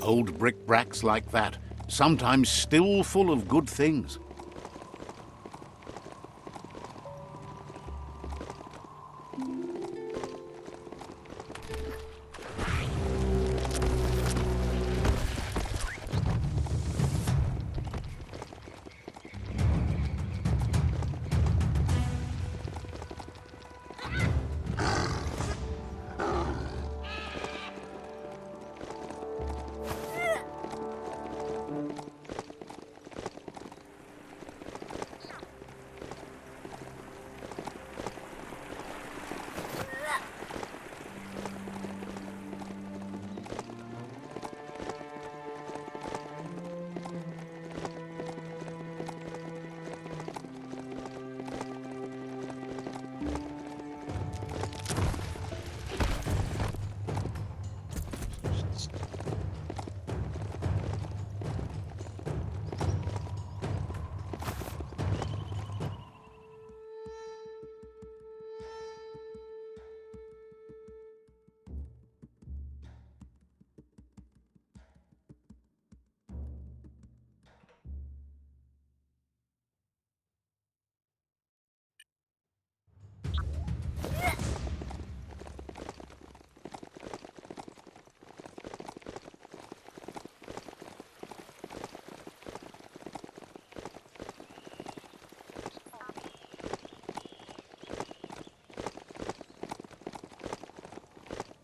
Old bric-bracs like that, sometimes still full of good things.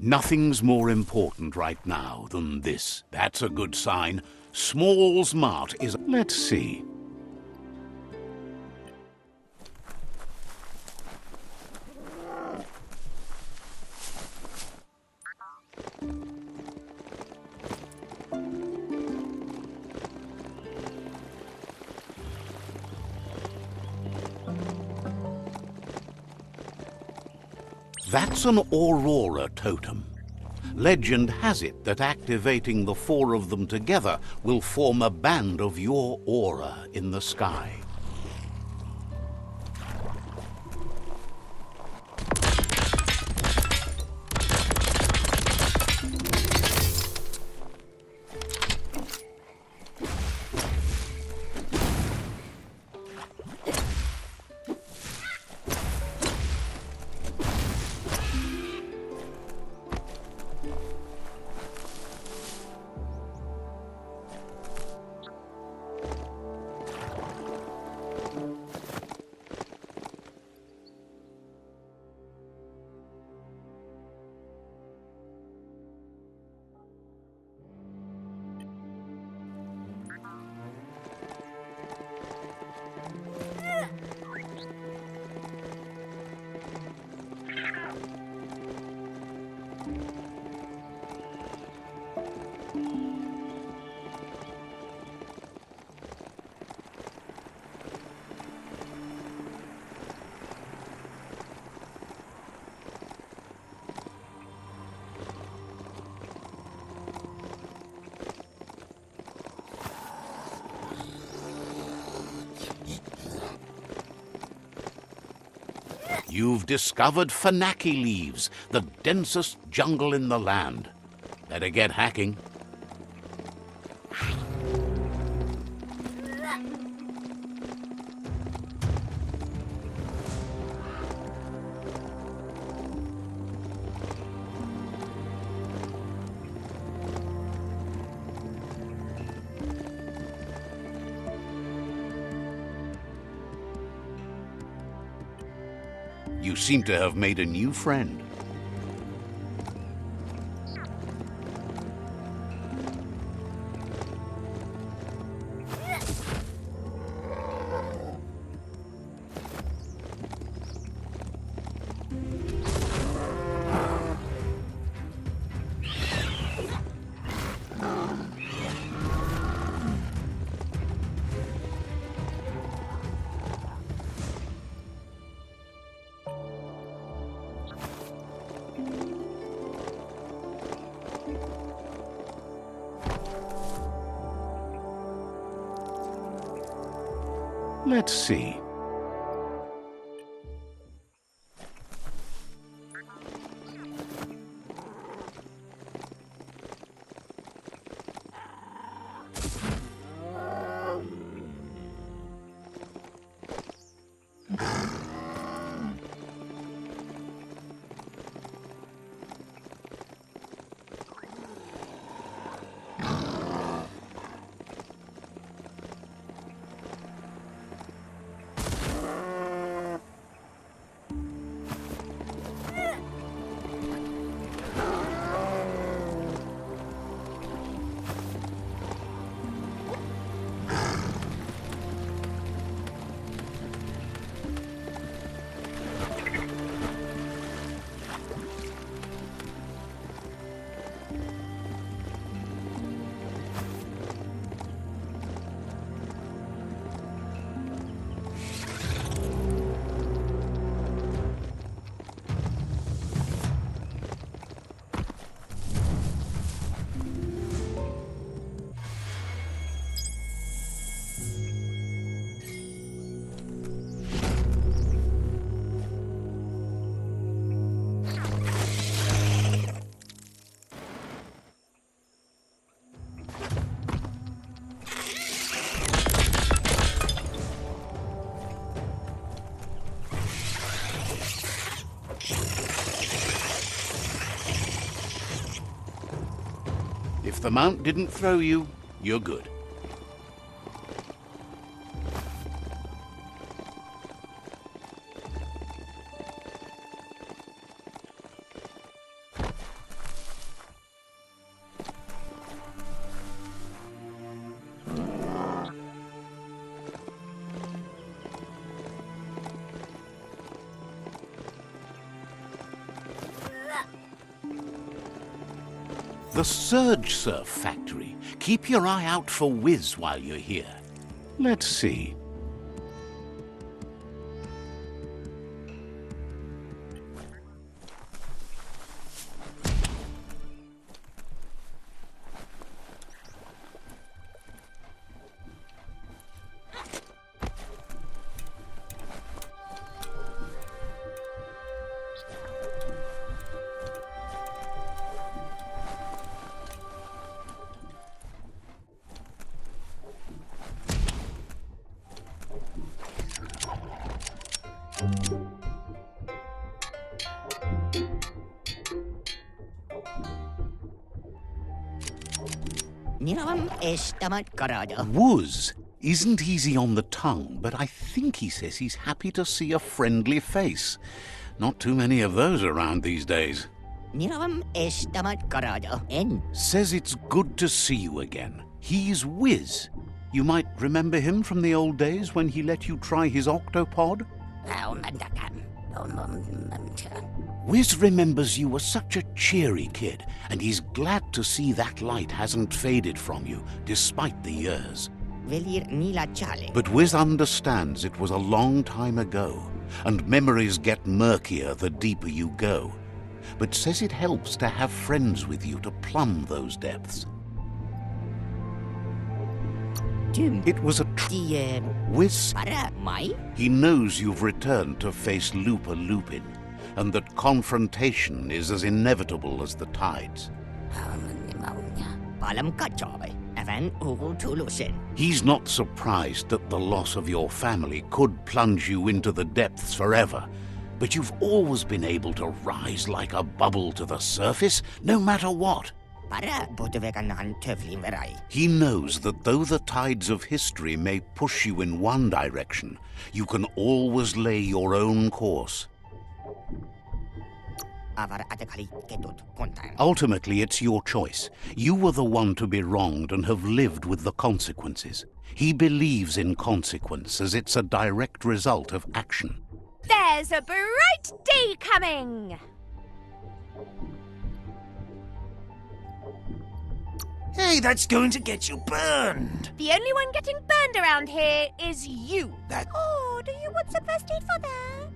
Nothing's more important right now than this. That's a good sign. Small's mart is... Let's see. That's an aurora totem. Legend has it that activating the 4 of them together will form a band of your aura in the sky. You've discovered Fanaki leaves, the densest jungle in the land. Better get hacking. You seem to have made a new friend. Let's see. If the mount didn't throw you, you're good. The Surge Surf Factory. Keep your eye out for Wiz while you're here. Let's see. Wuz isn't easy on the tongue, but I think he says he's happy to see a friendly face. Not too many of those around these days. Says it's good to see you again. He's Wiz. You might remember him from the old days when he let you try his octopod? Wiz remembers you were such a cheery kid, and he's glad to see that light hasn't faded from you, despite the years. But Wiz understands it was a long time ago, and memories get murkier the deeper you go, but says it helps to have friends with you to plumb those depths. It was a Wiz. He knows you've returned to face Looper Lupin, and that confrontation is as inevitable as the tides. He's not surprised that the loss of your family could plunge you into the depths forever, but you've always been able to rise like a bubble to the surface, no matter what. He knows that though the tides of history may push you in one direction, you can always lay your own course. Ultimately, it's your choice. You were the one to be wronged and have lived with the consequences. He believes in consequence as it's a direct result of action. There's a bright day coming! Hey, that's going to get you burned! The only one getting burned around here is you. Oh, do you want some first aid for that?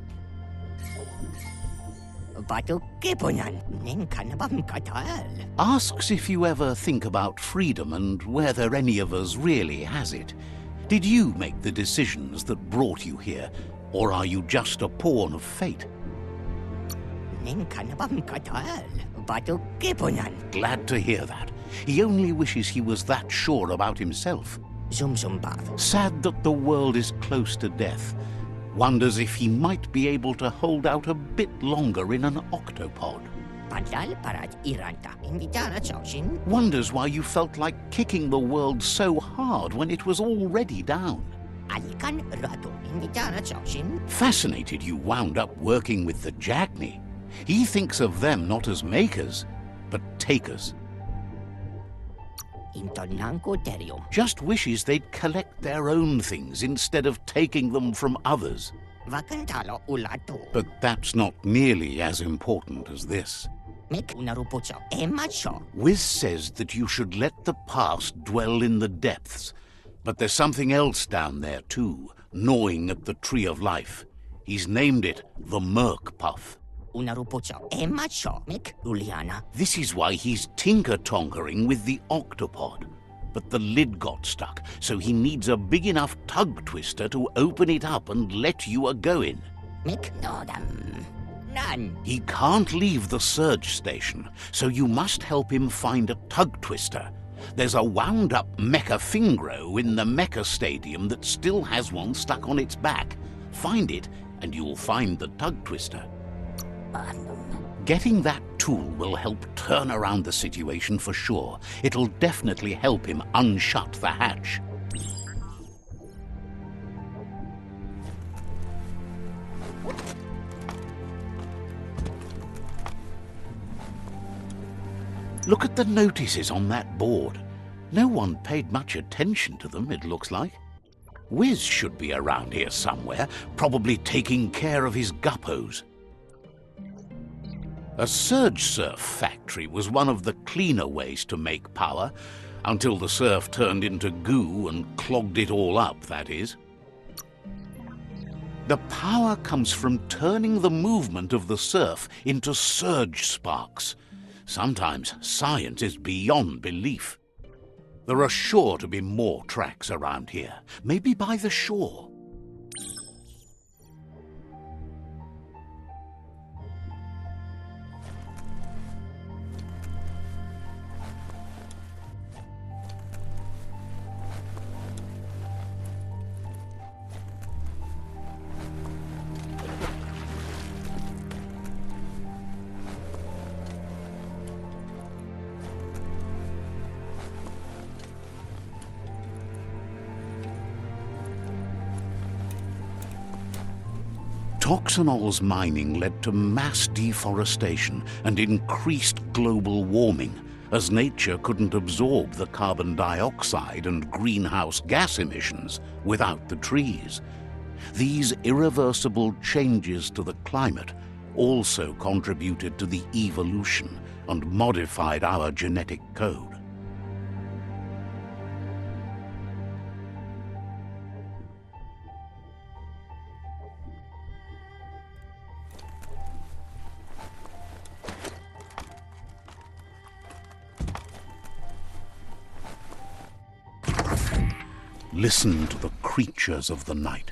Asks if you ever think about freedom and whether any of us really has it. Did you make the decisions that brought you here, or are you just a pawn of fate? Glad to hear that. He only wishes he was that sure about himself. Sad that the world is close to death. Wonders if he might be able to hold out a bit longer in an octopod. Wonders why you felt like kicking the world so hard when it was already down. Fascinated you wound up working with the Jagni. He thinks of them not as makers, but takers. Just wishes they'd collect their own things instead of taking them from others. But that's not nearly as important as this. Wiz says that you should let the past dwell in the depths, but there's something else down there too, gnawing at the Tree of Life. He's named it the Merc Puff. This is why he's tinker-tonkering with the octopod. But the lid got stuck, so he needs a big enough tug twister to open it up and let you a-go-in. He can't leave the surge station, so you must help him find a tug twister. There's a wound-up mecha Fingro in the mecha stadium that still has one stuck on its back. Find it, and you'll find the tug twister. Getting that tool will help turn around the situation for sure. It'll definitely help him unshut the hatch. Look at the notices on that board. No one paid much attention to them, it looks like. Wiz should be around here somewhere, probably taking care of his guppos. A surge surf factory was one of the cleaner ways to make power, until the surf turned into goo and clogged it all up, that is. The power comes from turning the movement of the surf into surge sparks. Sometimes science is beyond belief. There are sure to be more tracks around here, maybe by the shore. Toxanol's mining led to mass deforestation and increased global warming, as nature couldn't absorb the carbon dioxide and greenhouse gas emissions without the trees. These irreversible changes to the climate also contributed to the evolution and modified our genetic code. Listen to the creatures of the night.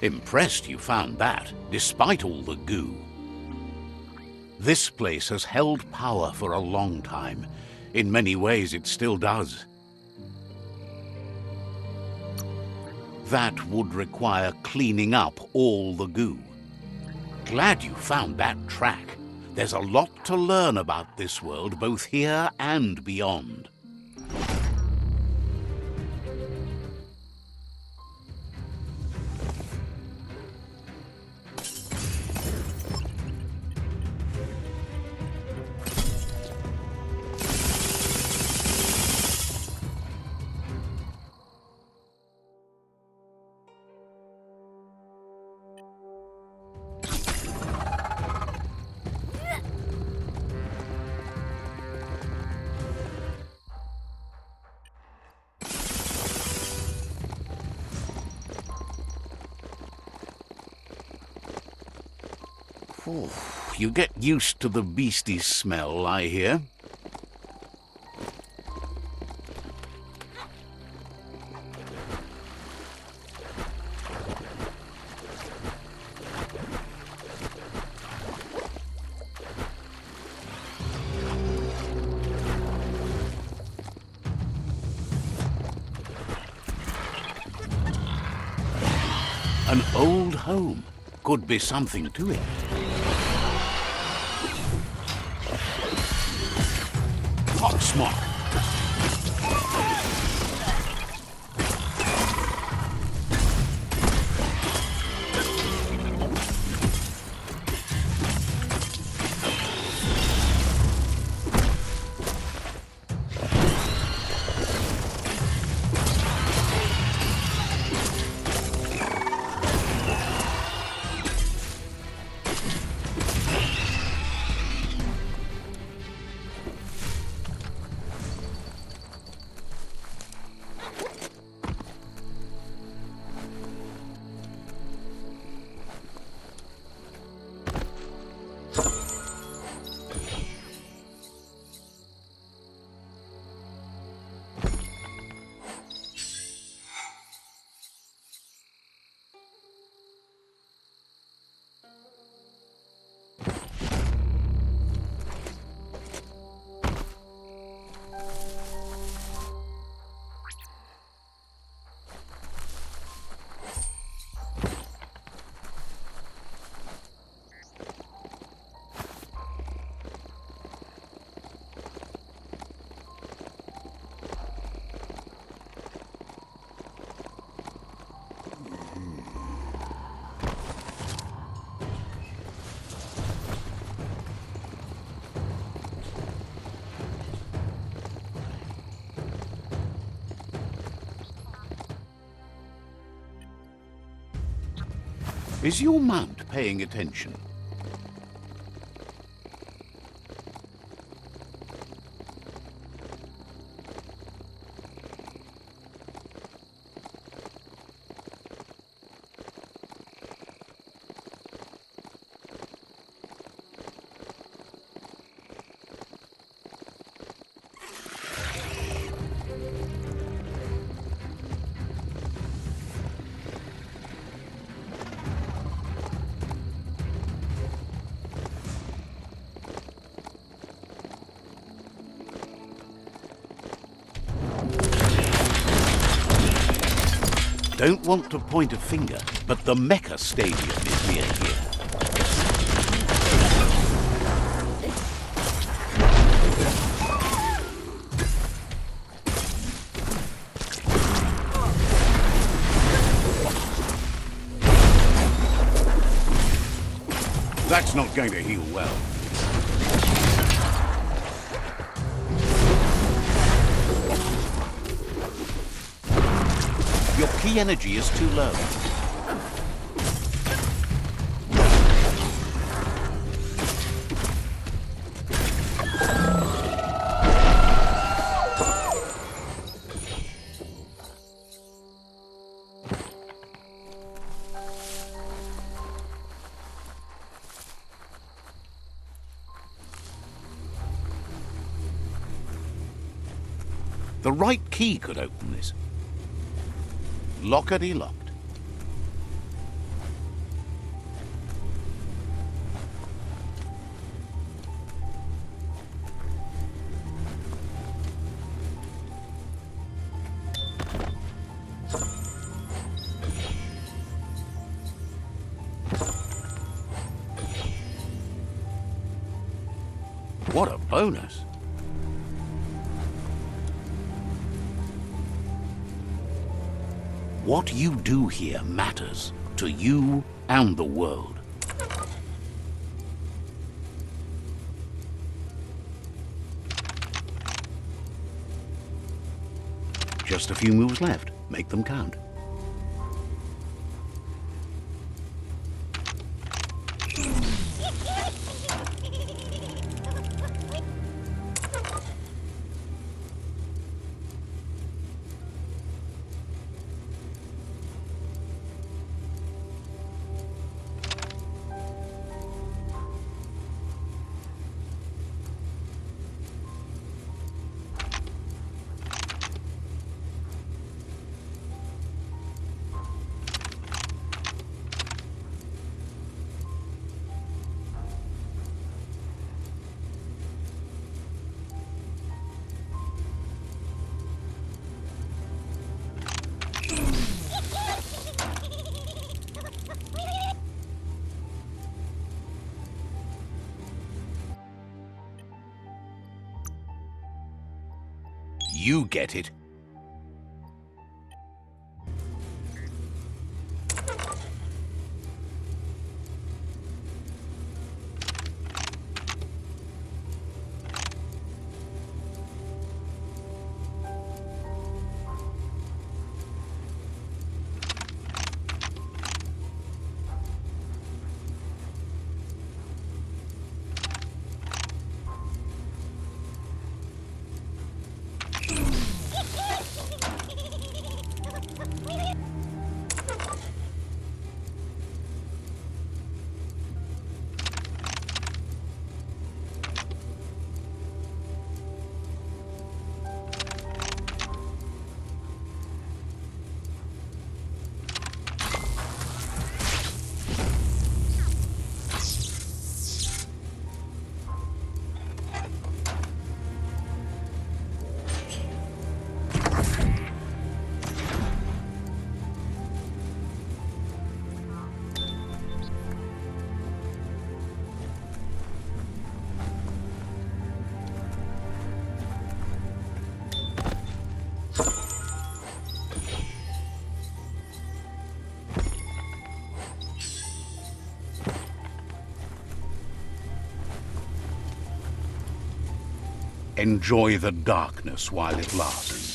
Impressed you found that, despite all the goo. This place has held power for a long time. In many ways, it still does. That would require cleaning up all the goo. Glad you found that track. There's a lot to learn about this world, both here and beyond. Ooh, you get used to the beastly smell, I hear. An old home. Could be something to it. Hot smoke. Is your mount paying attention? Don't want to point a finger, but the Mecha Stadium is near here. That's not going to heal well. Your key energy is too low. The right key could open this. Lockety-locked. What a bonus! What you do here matters to you and the world. Just a few moves left. Make them count. you get it. Enjoy the darkness while it lasts.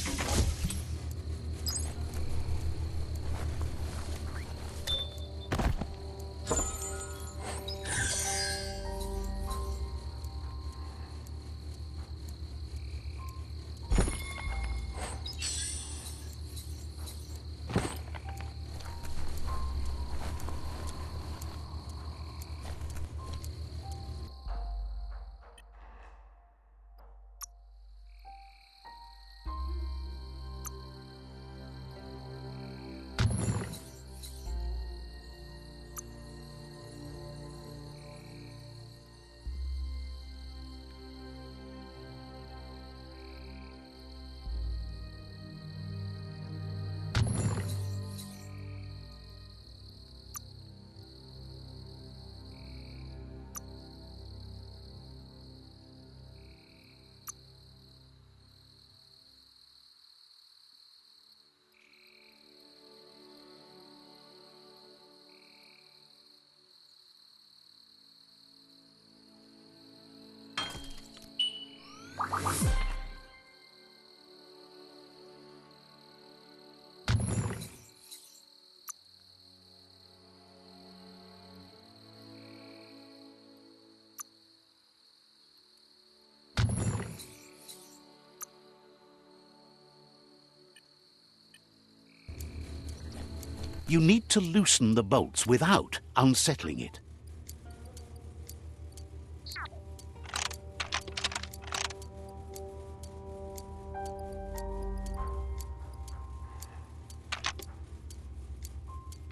You need to loosen the bolts without unsettling it.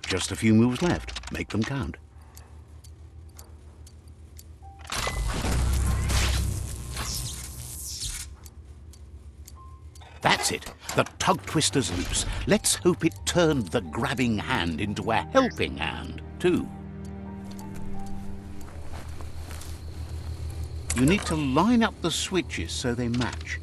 Just a few moves left. Make them count. That's it. The tug twister's loose. Let's hope it turned the grabbing hand into a helping hand, too. You need to line up the switches so they match.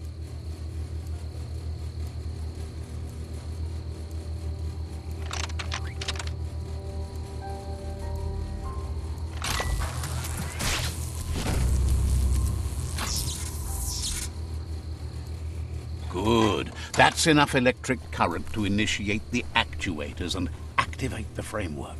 Good. That's enough electric current to initiate the actuators and activate the framework.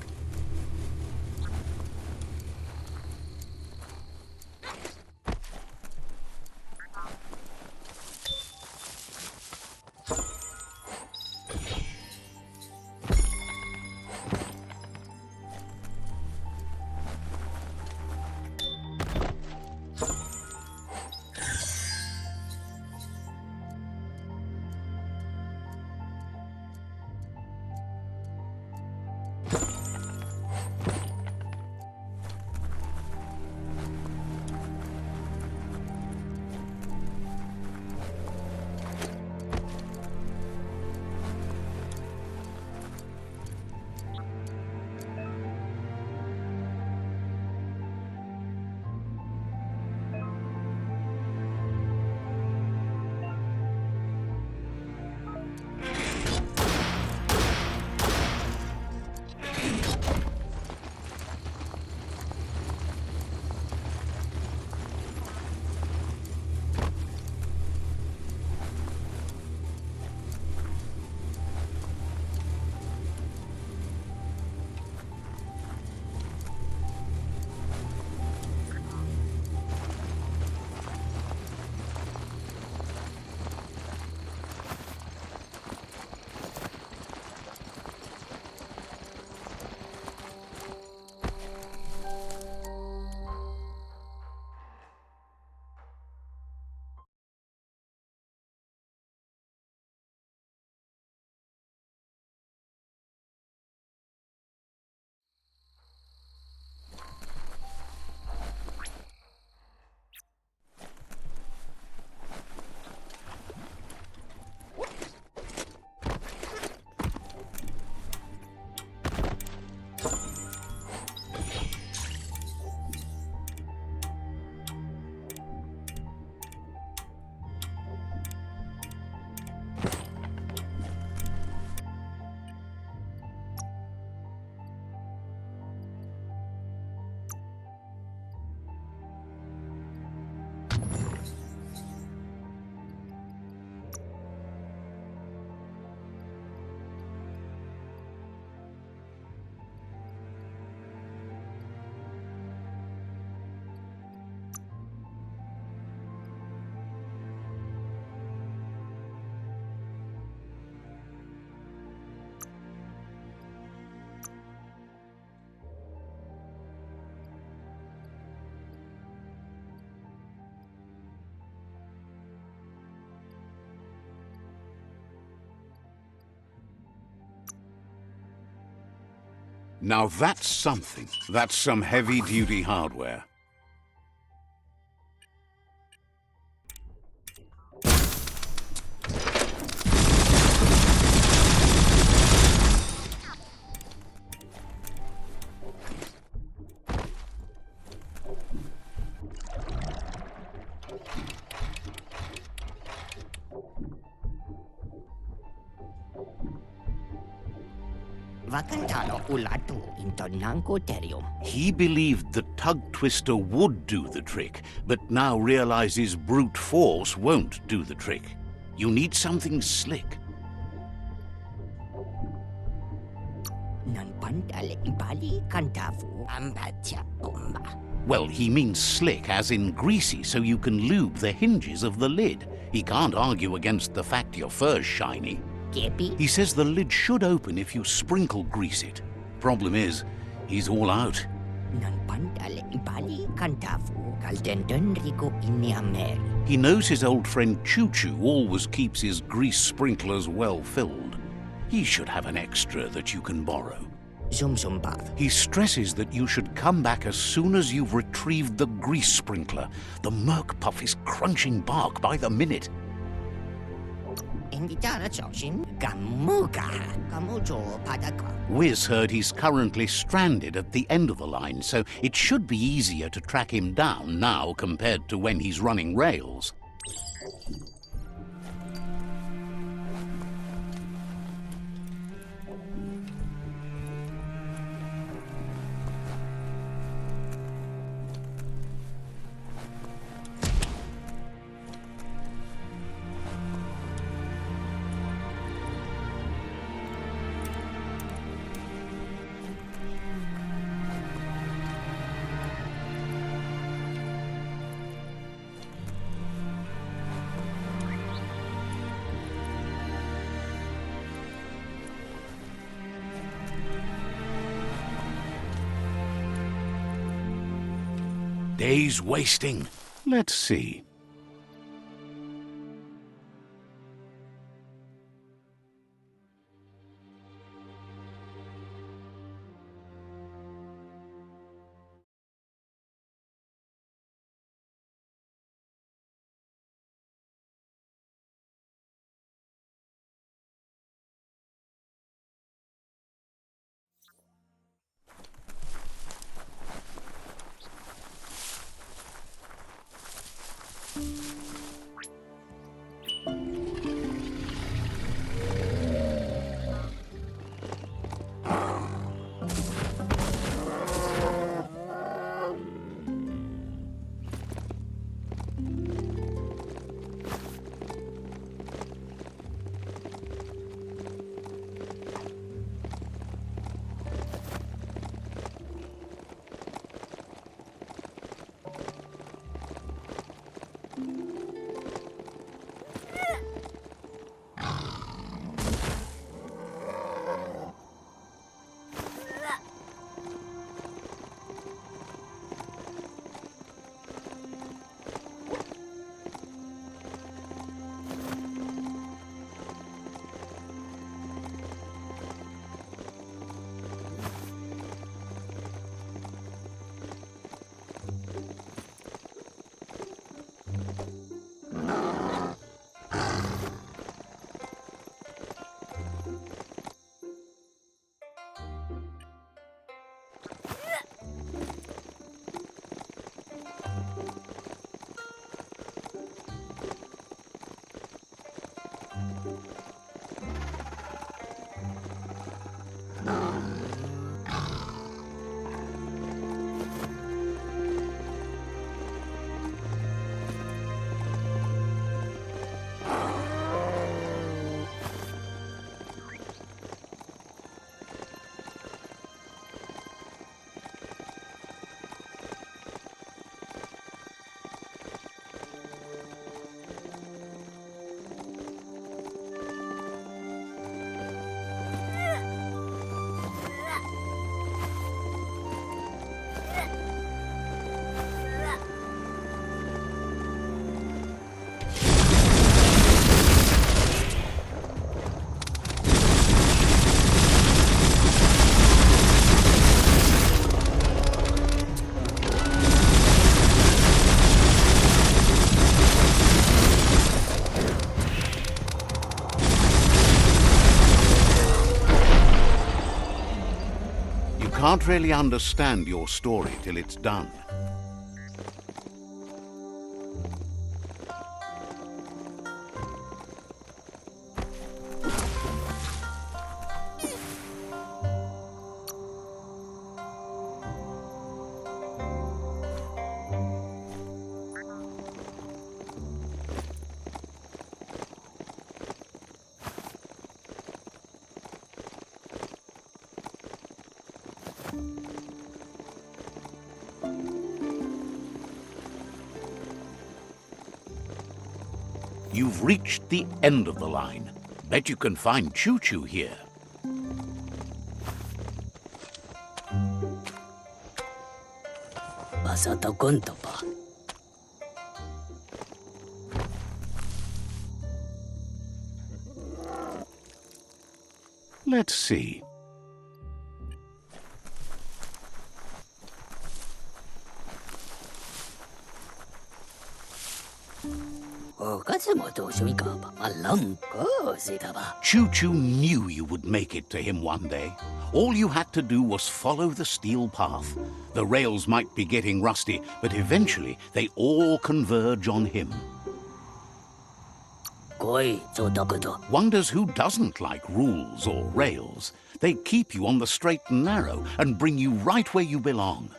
Now that's something. That's some heavy-duty hardware. He believed the tug twister would do the trick, but now realizes brute force won't do the trick. You need something slick. Well, he means slick as in greasy, so you can lube the hinges of the lid. He can't argue against the fact your fur's shiny. He says the lid should open if you sprinkle grease it. Problem is, he's all out. He knows his old friend Choo Choo always keeps his grease sprinklers well filled. He should have an extra that you can borrow. He stresses that you should come back as soon as you've retrieved the grease sprinkler. The Merc Puff is crunching bark by the minute. Wiz heard he's currently stranded at the end of the line, so it should be easier to track him down now compared to when he's running rails. Days wasting. Let's see. can't really understand your story till it's done. You've reached the end of the line. Bet you can find Choo Choo here. Let's see. Choo Choo knew you would make it to him one day. All you had to do was follow the steel path. The rails might be getting rusty, but eventually they all converge on him. Wonders who doesn't like rules or rails. They keep you on the straight and narrow and bring you right where you belong.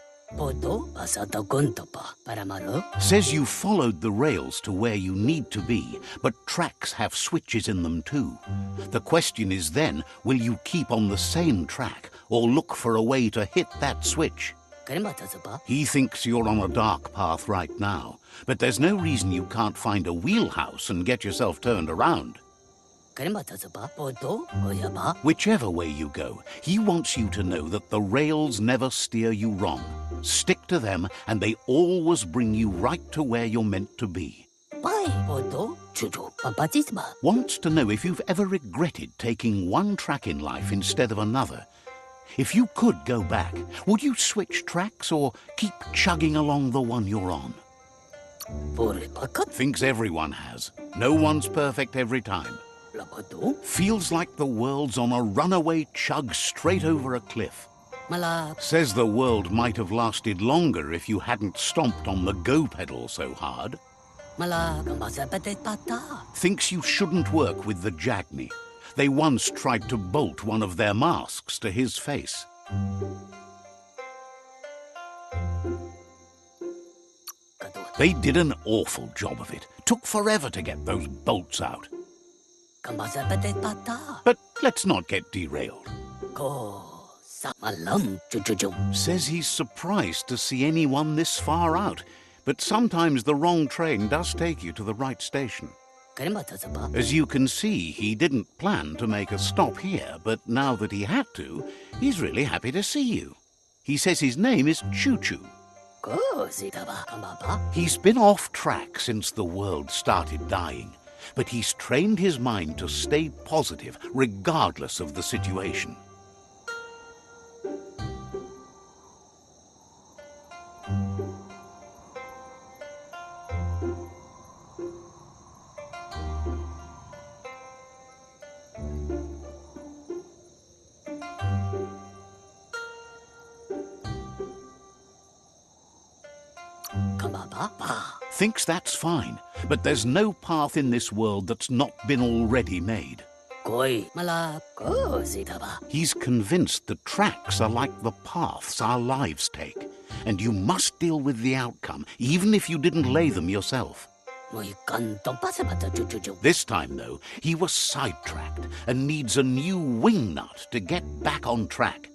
Says you followed the rails to where you need to be, but tracks have switches in them too. The question is then, will you keep on the same track or look for a way to hit that switch? He thinks you're on a dark path right now, but there's no reason you can't find a wheelhouse and get yourself turned around. Whichever way you go, he wants you to know that the rails never steer you wrong. Stick to them, and they always bring you right to where you're meant to be. Wants to know if you've ever regretted taking one track in life instead of another. If you could go back, would you switch tracks or keep chugging along the one you're on? Thinks everyone has. No one's perfect every time. Feels like the world's on a runaway chug straight over a cliff. Says the world might have lasted longer if you hadn't stomped on the go pedal so hard. Thinks you shouldn't work with the Jagni. They once tried to bolt one of their masks to his face. They did an awful job of it. Took forever to get those bolts out. But let's not get derailed. Says he's surprised to see anyone this far out, but sometimes the wrong train does take you to the right station. As you can see, he didn't plan to make a stop here, but now that he had to, he's really happy to see you. He says his name is Choo Choo. He's been off track since the world started dying, but he's trained his mind to stay positive regardless of the situation. Thinks that's fine, but there's no path in this world that's not been already made. He's convinced the tracks are like the paths our lives take, and you must deal with the outcome, even if you didn't lay them yourself. This time, though, he was sidetracked and needs a new wing nut to get back on track.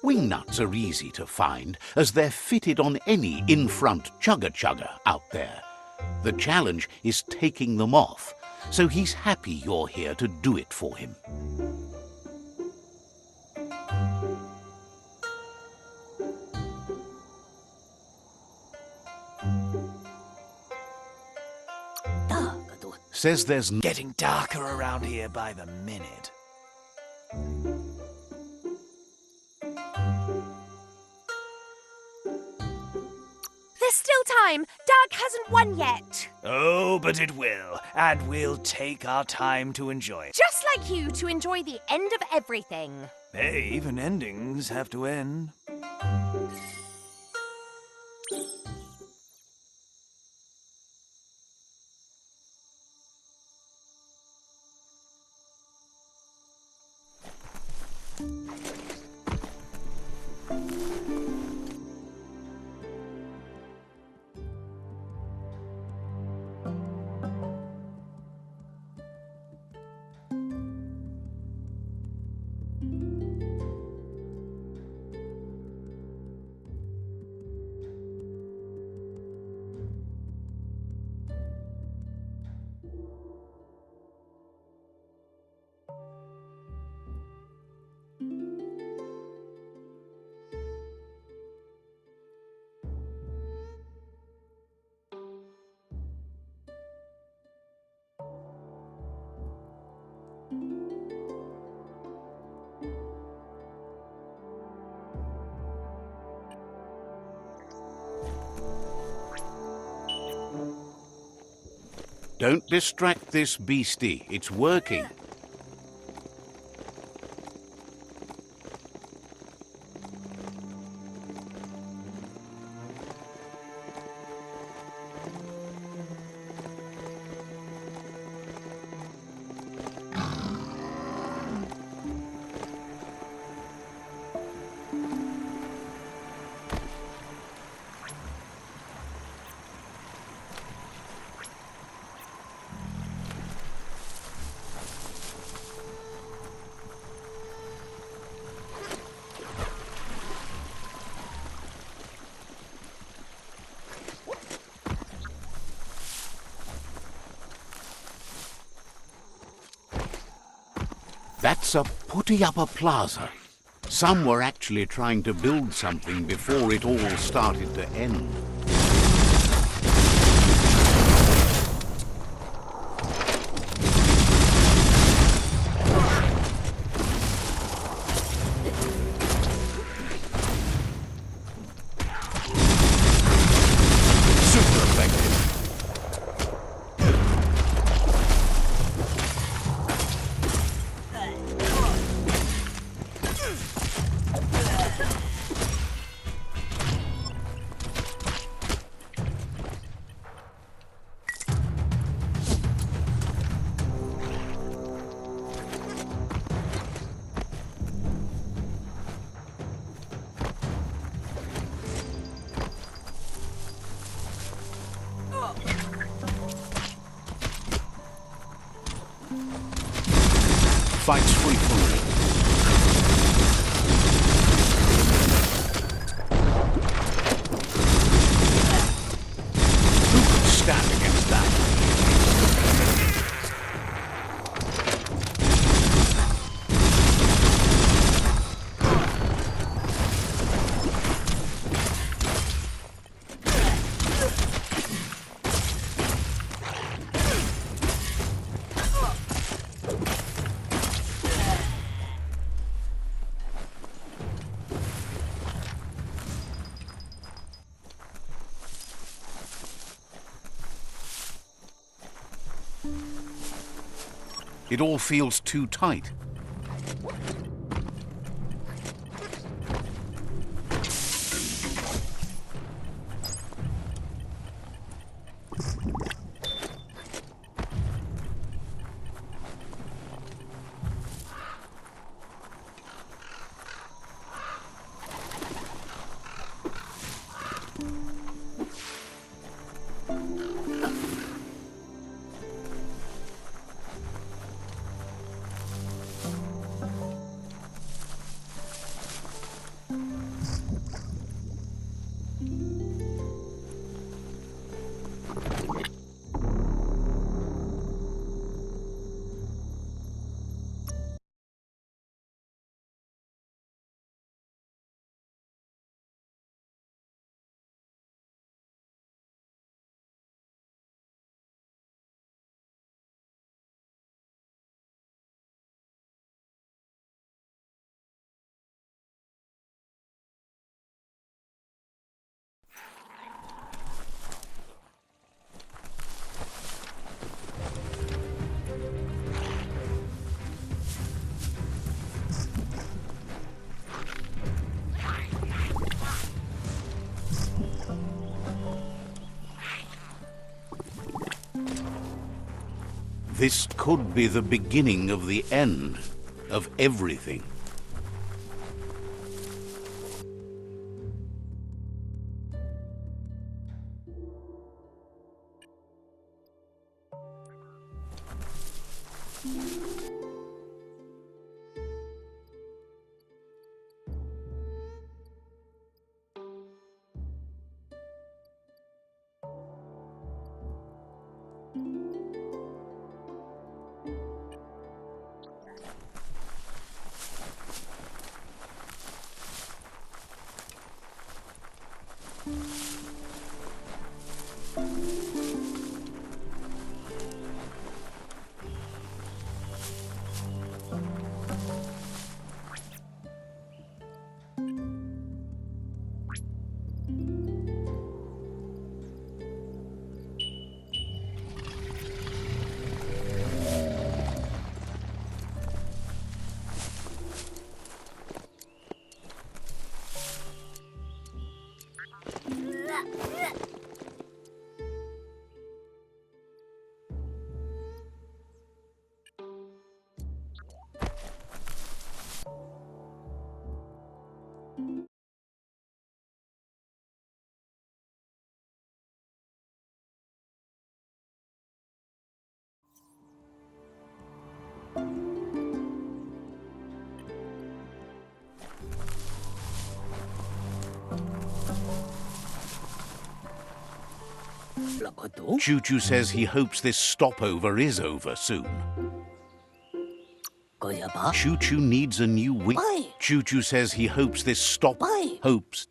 Wing nuts are easy to find, as they're fitted on any in-front chugger-chugger out there. The challenge is taking them off, so he's happy you're here to do it for him. Says there's Getting darker around here by the minute. There's still time. Dark hasn't won yet. Oh, but it will, and we'll take our time to enjoy it. Just like you to enjoy the end of everything. Hey, even endings have to end. Don't distract this beastie. It's working. That's a putty-upper plaza. Some were actually trying to build something before it all started to end. Super effective. Fights free for all. Who could stand against that? It all feels too tight. This could be the beginning of the end of everything. Choo-Choo says he hopes this stopover is over soon. Choo-Choo needs a new wing. Choo-Choo says he hopes this hopes.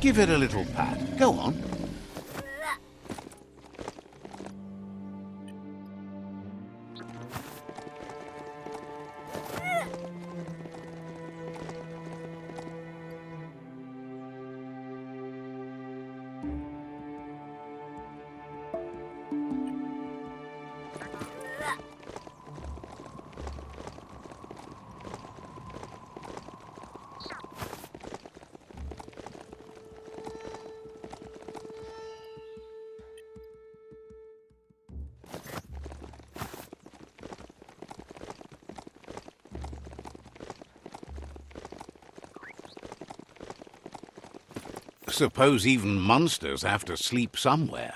Give it a little pat. Go on. Suppose even monsters have to sleep somewhere.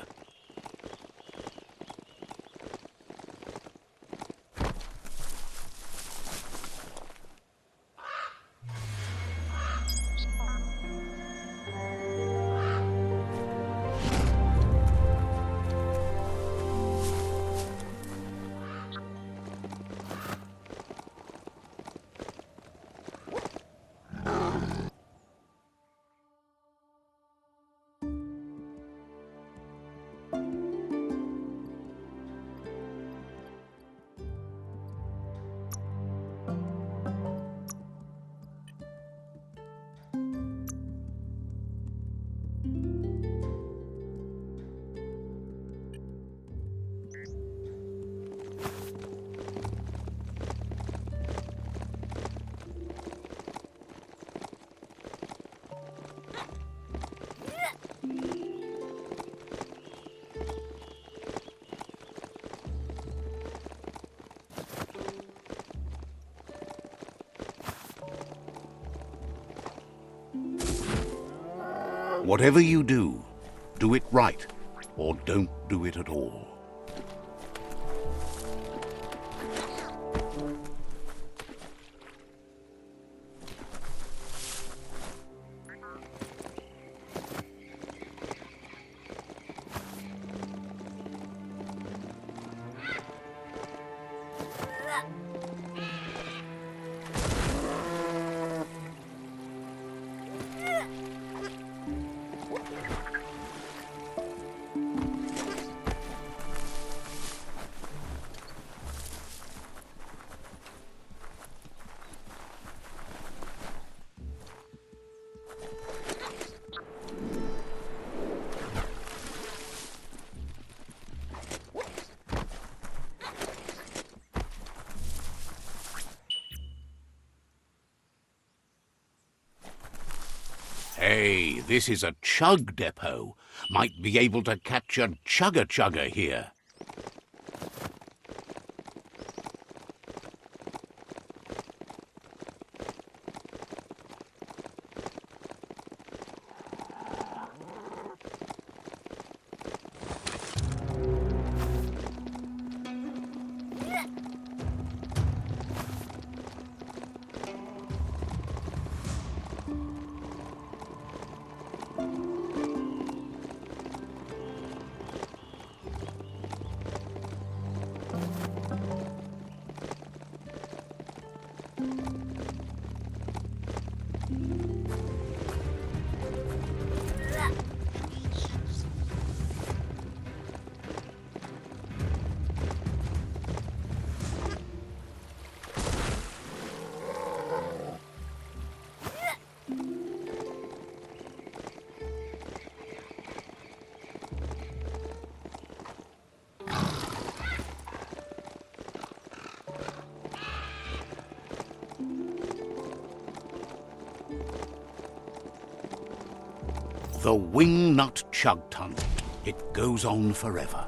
Whatever you do it right, or don't do it at all. Hey, this is a chug depot. Might be able to catch a chugger here. The wingnut chug tunnel. It goes on forever.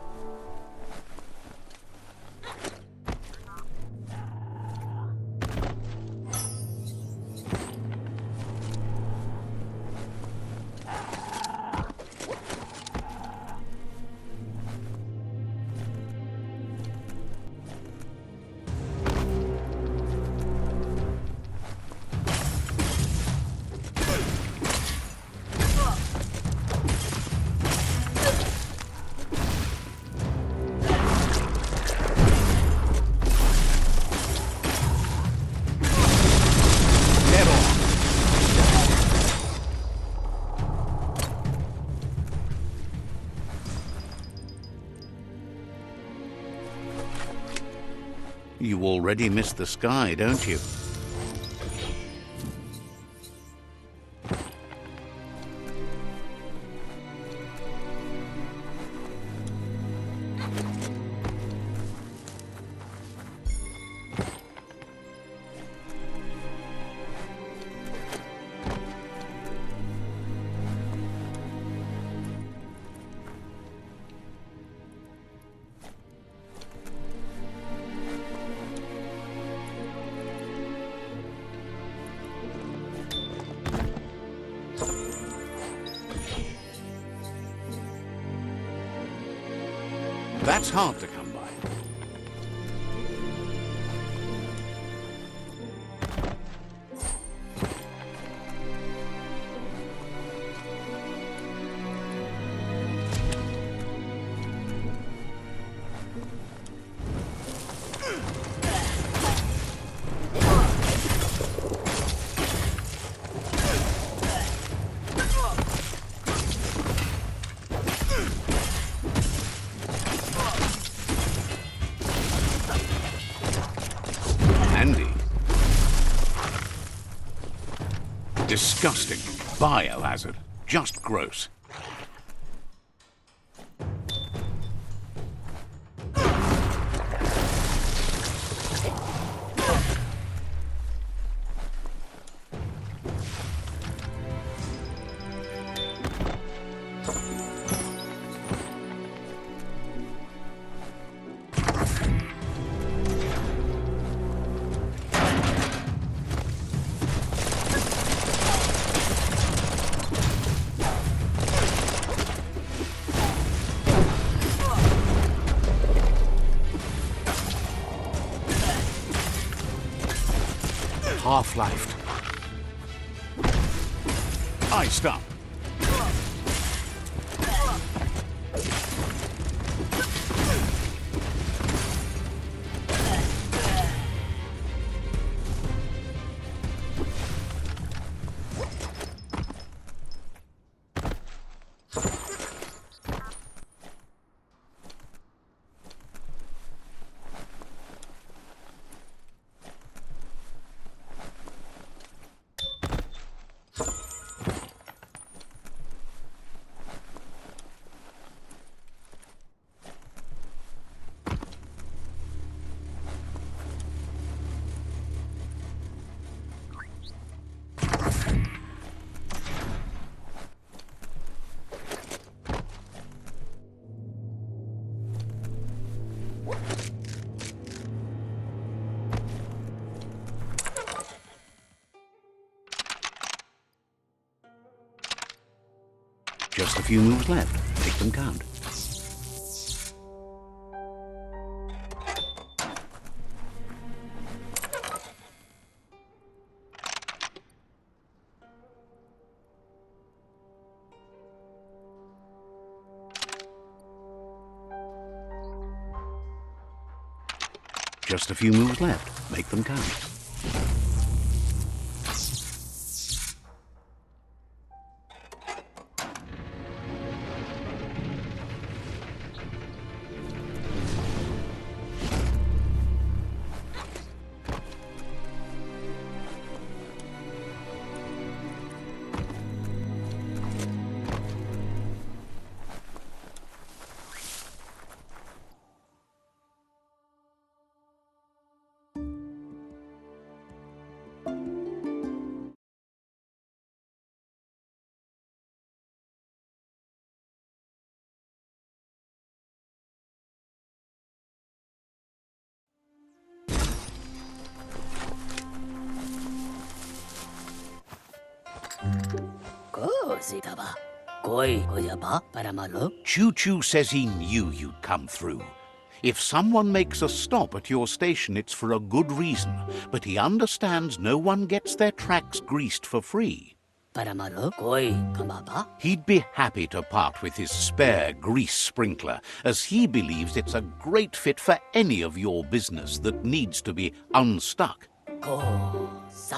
You already missed the sky, don't you? That's hard to come by. Disgusting. Biohazard. Just gross. Half-lifed. Iced up. Just a few moves left. Make them count. Just a few moves left. Make them count. Choo-Choo says he knew you'd come through. If someone makes a stop at your station, it's for a good reason, but he understands no one gets their tracks greased for free. He'd be happy to part with his spare grease sprinkler, as he believes it's a great fit for any of your business that needs to be unstuck.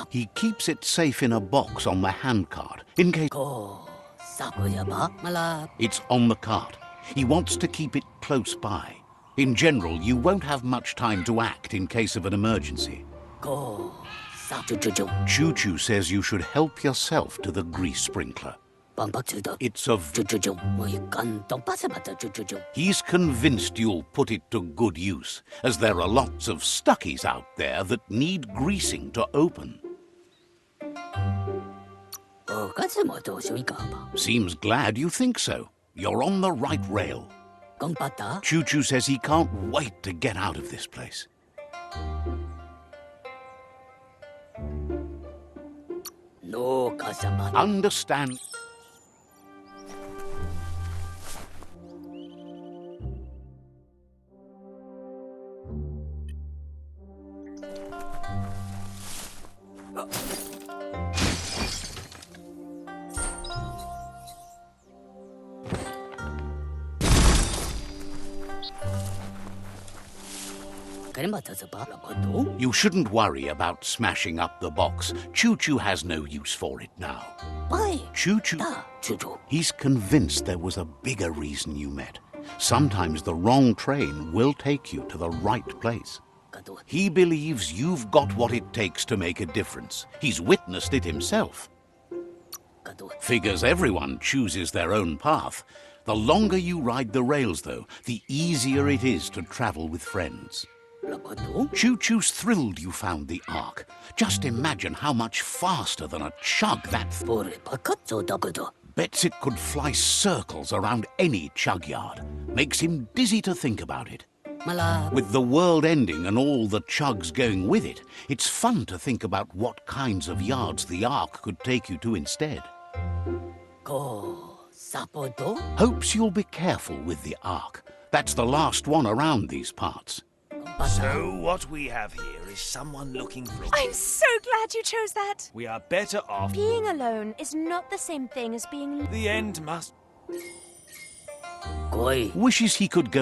He keeps it safe in a box on the handcart, in case... It's on the cart. He wants to keep it close by. In general, you won't have much time to act in case of an emergency. Choo-Choo says you should help yourself to the grease sprinkler. It's of... He's convinced you'll put it to good use, as there are lots of stuckies out there that need greasing to open. Seems glad you think so. You're on the right rail. Choo-Choo says he can't wait to get out of this place. Understand. You shouldn't worry about smashing up the box. Choo-Choo has no use for it now. Choo-Choo... He's convinced there was a bigger reason you met. Sometimes the wrong train will take you to the right place. He believes you've got what it takes to make a difference. He's witnessed it himself. Figures everyone chooses their own path. The longer you ride the rails, though, the easier it is to travel with friends. Choo-Choo's thrilled you found the Ark. Just imagine how much faster than a chug that... Bets it could fly circles around any chug yard. Makes him dizzy to think about it. With the world ending and all the chugs going with it, it's fun to think about what kinds of yards the Ark could take you to instead. Hopes you'll be careful with the Ark. That's the last one around these parts. So what we have here is someone looking for... I'm so glad you chose that. We are better off... Being alone is not the same thing as being... The end must... Wishes he could go